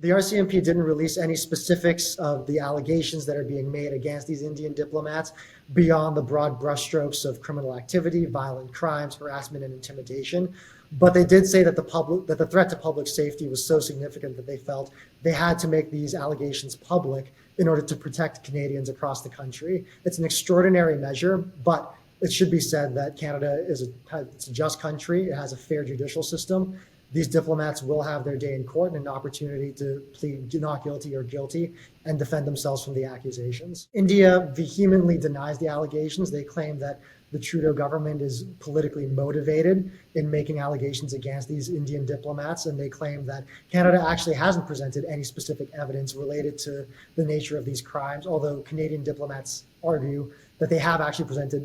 The RCMP didn't release any specifics of the allegations that are being made against these Indian diplomats beyond the broad brushstrokes of criminal activity, violent crimes, harassment, and intimidation. But they did say that the threat to public safety was so significant that they felt they had to make these allegations public in order to protect Canadians across the country. It's an extraordinary measure, but it should be said that Canada it's a just country. It has a fair judicial system. These diplomats will have their day in court and an opportunity to plead not guilty or guilty and defend themselves from the accusations. India vehemently denies the allegations. They claim that the Trudeau government is politically motivated in making allegations against these Indian diplomats, and they claim that Canada actually hasn't presented any specific evidence related to the nature of these crimes, although Canadian diplomats argue that they have actually presented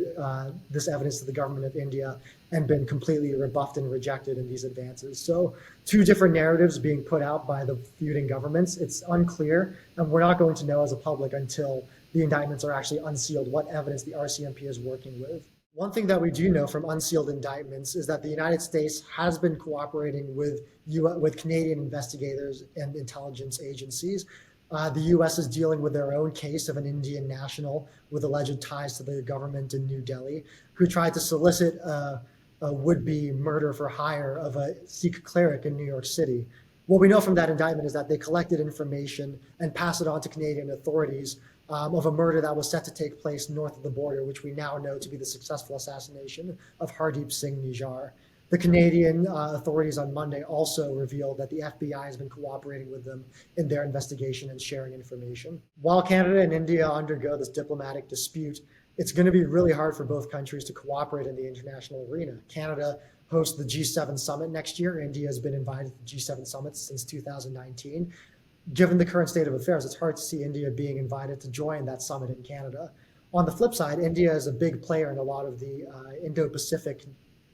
this evidence to the government of India and been completely rebuffed and rejected in these advances. So two different narratives being put out by the feuding governments. It's unclear, and we're not going to know as a public until the indictments are actually unsealed what evidence the RCMP is working with. One thing that we do know from unsealed indictments is that the United States has been cooperating with Canadian investigators and intelligence agencies. The U.S. is dealing with their own case of an Indian national with alleged ties to the government in New Delhi, who tried to solicit a would-be murder for hire of a Sikh cleric in New York City. What we know from that indictment is that they collected information and passed it on to Canadian authorities of a murder that was set to take place north of the border, which we now know to be the successful assassination of Hardeep Singh Nijjar. The Canadian authorities on Monday also revealed that the FBI has been cooperating with them in their investigation and sharing information. While Canada and India undergo this diplomatic dispute, it's going to be really hard for both countries to cooperate in the international arena. Canada hosts the G7 summit next year. India has been invited to G7 summits since 2019. Given the current state of affairs, it's hard to see India being invited to join that summit in Canada. On the flip side, India is a big player in a lot of the Indo-Pacific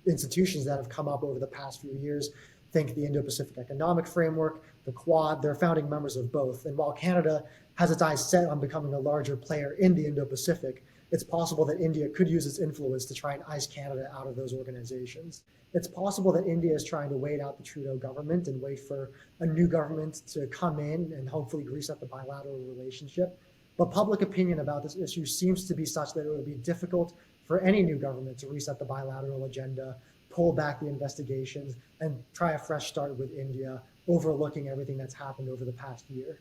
institutions that have come up over the past few years. Think the Indo-Pacific Economic Framework, the Quad. They're founding members of both. And while Canada has its eyes set on becoming a larger player in the Indo-Pacific, it's possible that India could use its influence to try and ice Canada out of those organizations. It's possible that India is trying to wait out the Trudeau government and wait for a new government to come in and hopefully reset the bilateral relationship. But public opinion about this issue seems to be such that it would be difficult for any new government to reset the bilateral agenda, pull back the investigations, and try a fresh start with India, overlooking everything that's happened over the past year.